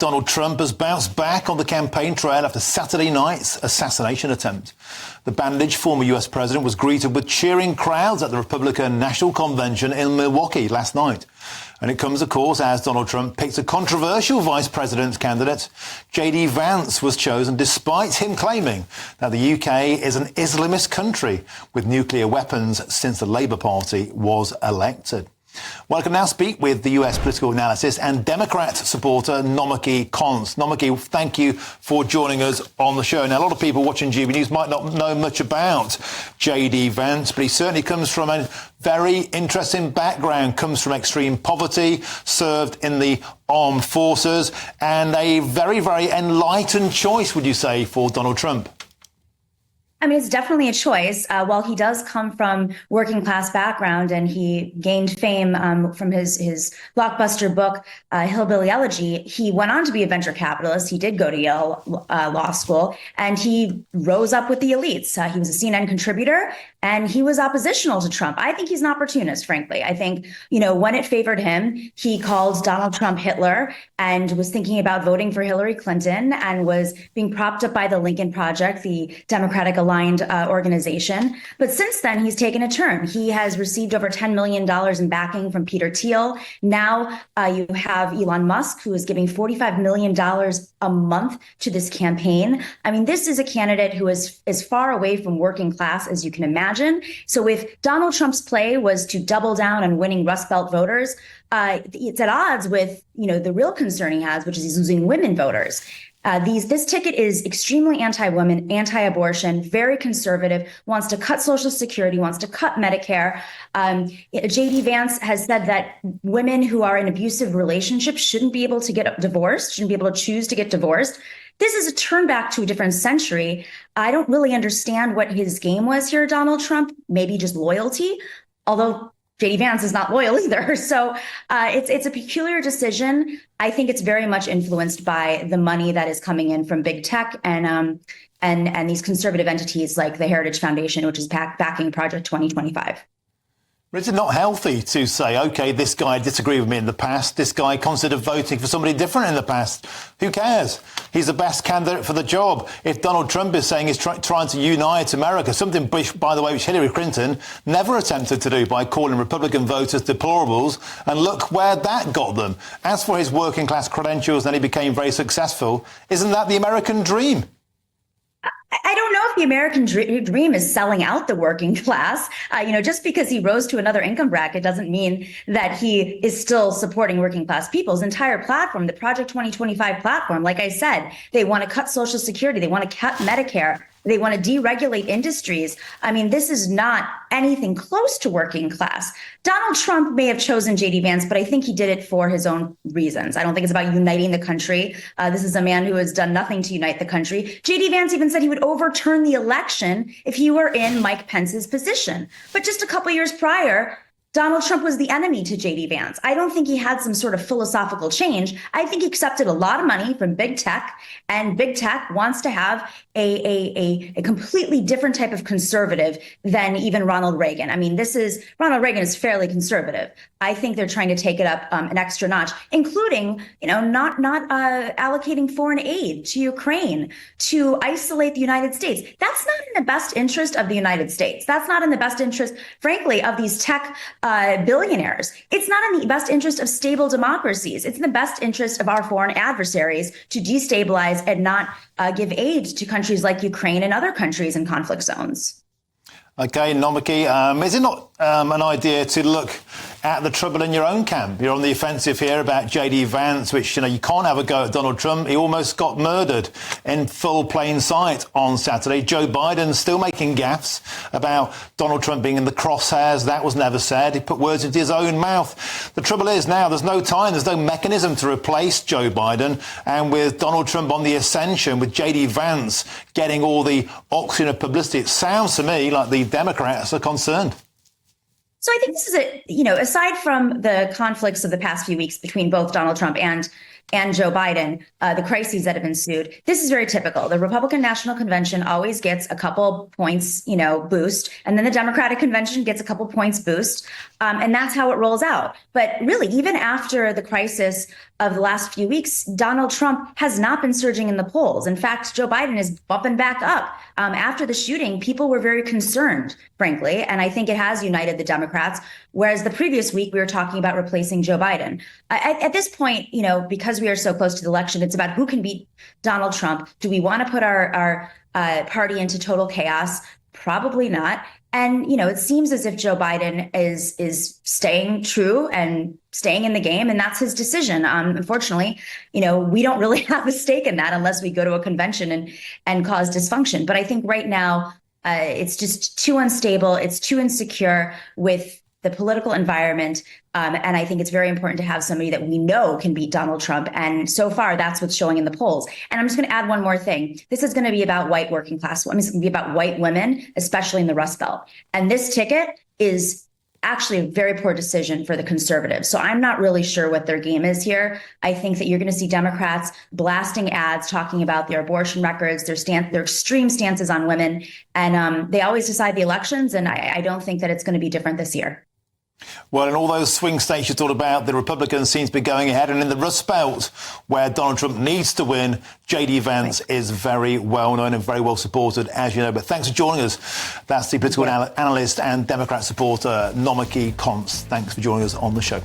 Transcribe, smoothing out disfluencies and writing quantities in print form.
Donald Trump has bounced back on the campaign trail after Saturday night's assassination attempt. The bandaged former US president was greeted with cheering crowds at the Republican National Convention in Milwaukee last night. And it comes, of course, as Donald Trump picked a controversial vice president candidate. JD Vance was chosen despite him claiming that the UK is an Islamist country with nuclear weapons since the Labour Party was elected. Well, I can now speak with the US political analyst and Democrat supporter Nomiki Konst. Nomiki, thank you for joining us on the show. Now, a lot of people watching GB News might not know much about JD Vance, but he certainly comes from a very interesting background, comes from extreme poverty, served in the armed forces, and a very, very enlightened choice, would you say, for Donald Trump? I mean, it's definitely a choice. While he does come from working class background and he gained fame from his blockbuster book, Hillbilly Elegy, he went on to be a venture capitalist. He did go to Yale Law School, and he rose up with the elites. He was a CNN contributor, and he was oppositional to Trump. I think he's an opportunist, frankly. I think, when it favored him, he called Donald Trump Hitler and was thinking about voting for Hillary Clinton and was being propped up by the Lincoln Project, the Democratic aligned organization. But since then, he's taken a turn. He has received over $10 million in backing from Peter Thiel. Now you have Elon Musk, who is giving $45 million a month to this campaign. I mean, this is a candidate who is as far away from working class as you can imagine. So if Donald Trump's play was to double down on winning Rust Belt voters, it's at odds with, the real concern he has, which is he's losing women voters. This ticket is extremely anti-women, anti-abortion, very conservative, wants to cut Social Security, wants to cut Medicare. JD Vance has said that women who are in abusive relationships shouldn't be able to get divorced, shouldn't be able to choose to get divorced. This is a turn back to a different century. I don't really understand what his game was here, Donald Trump, maybe just loyalty, although JD Vance is not loyal either. So it's a peculiar decision. I think it's very much influenced by the money that is coming in from big tech and these conservative entities like the Heritage Foundation, which is backing Project 2025. But is it not healthy to say, OK, this guy disagreed with me in the past, this guy considered voting for somebody different in the past? Who cares? He's the best candidate for the job. If Donald Trump is saying he's trying to unite America, something, by the way, which Hillary Clinton never attempted to do by calling Republican voters deplorables, and look where that got them. As for his working class credentials, then he became very successful. Isn't that the American dream? I don't know if the American dream is selling out the working class. Just because he rose to another income bracket doesn't mean that he is still supporting working class people. His entire platform, the Project 2025 platform, like I said, they want to cut Social Security. They want to cut Medicare. They want to deregulate industries. I mean, this is not anything close to working class. Donald Trump may have chosen JD Vance, but I think he did it for his own reasons. I don't think it's about uniting the country. This is a man who has done nothing to unite the country. JD Vance even said he would overturn the election if he were in Mike Pence's position. But just a couple years prior, Donald Trump was the enemy to JD Vance. I don't think he had some sort of philosophical change. I think he accepted a lot of money from big tech, and big tech wants to have a completely different type of conservative than even Ronald Reagan. I mean, Ronald Reagan is fairly conservative. I think they're trying to take it up an extra notch, including, not allocating foreign aid to Ukraine, to isolate the United States. That's not in the best interest of the United States. That's not in the best interest, frankly, of these tech billionaires. It's not in the best interest of stable democracies. It's in the best interest of our foreign adversaries to destabilize and not give aid to countries like Ukraine and other countries in conflict zones. OK, Nomiki, is it not an idea to look at the trouble in your own camp? You're on the offensive here about JD Vance, which, you can't have a go at Donald Trump. He almost got murdered in full plain sight on Saturday. Joe Biden still making gaffes about Donald Trump being in the crosshairs. That was never said. He put words into his own mouth. The trouble is now there's no time, there's no mechanism to replace Joe Biden. And with Donald Trump on the ascension, with JD Vance getting all the oxygen of publicity, it sounds to me like the Democrats are concerned. So I think this is aside from the conflicts of the past few weeks between both Donald Trump and Joe Biden, the crises that have ensued, this is very typical. The Republican National Convention always gets a couple points, boost, and then the Democratic Convention gets a couple points boost, and that's how it rolls out. But really, even after the crisis of the last few weeks, Donald Trump has not been surging in the polls. In fact, Joe Biden is bumping back up. After the shooting, people were very concerned, frankly, and I think it has united the Democrats. Whereas the previous week, we were talking about replacing Joe Biden. At this point, because we are so close to the election, it's about who can beat Donald Trump. Do we want to put our party into total chaos? Probably not. And, it seems as if Joe Biden is staying true and staying in the game, and that's his decision. Unfortunately, we don't really have a stake in that unless we go to a convention and cause dysfunction. But I think right now, it's just too unstable. It's too insecure with the political environment. And I think it's very important to have somebody that we know can beat Donald Trump. And so far, that's what's showing in the polls. And I'm just going to add one more thing. This is going to be about white working class women. It's going to be about white women, especially in the Rust Belt. And this ticket is actually a very poor decision for the conservatives. So I'm not really sure what their game is here. I think that you're going to see Democrats blasting ads talking about their abortion records, their extreme stances on women. And they always decide the elections. And I don't think that it's going to be different this year. Well, in all those swing states you thought about, the Republicans seem to be going ahead. And in the Rust Belt, where Donald Trump needs to win, JD Vance is very well known and very well supported, as you know. But thanks for joining us. That's the political analyst and Democrat supporter, Nomiki Konst. Thanks for joining us on the show.